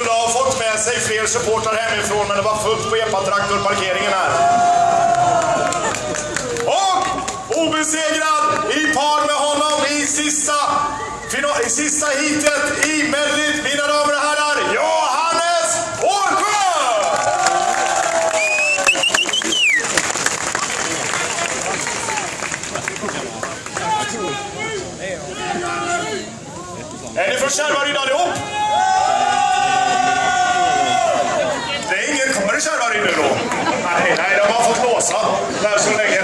skulle ha fått med sig fler supportrar hemifrån, men det var fullt på Epa-traktorparkeringen här. Och obesegrad i par med honom i sista hitet i Mellit, mina damer och herrar, Johannes Årsjö! Är ni från Kärvaryd allihop? Det är ingen kvar i Kärvaryd nu då? Nej, de har fått låsa där så länge.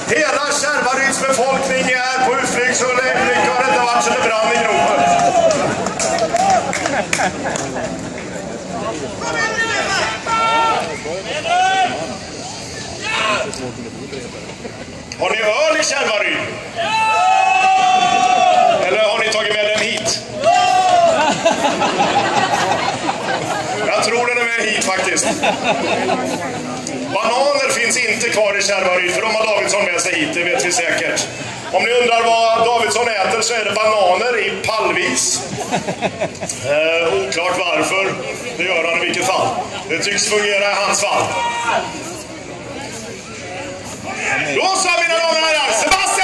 Hela Kärvaryds befolkning är på utflykt så länge har det inte varit så det brann i gropen. Har ni öl i Kärvaryd? Eller har ni tagit med den hit? Jag tror den är med hit faktiskt. Bananer finns inte kvar i Kärvaryd, för de har Davidsson med sig hit, det vet vi säkert. Om ni undrar vad Davidsson äter så är det bananer i pallvis. Oklart varför, det gör han i vilket fall. Det tycks fungera i hans fall. Då så, mina damer och herrar, Sebastian!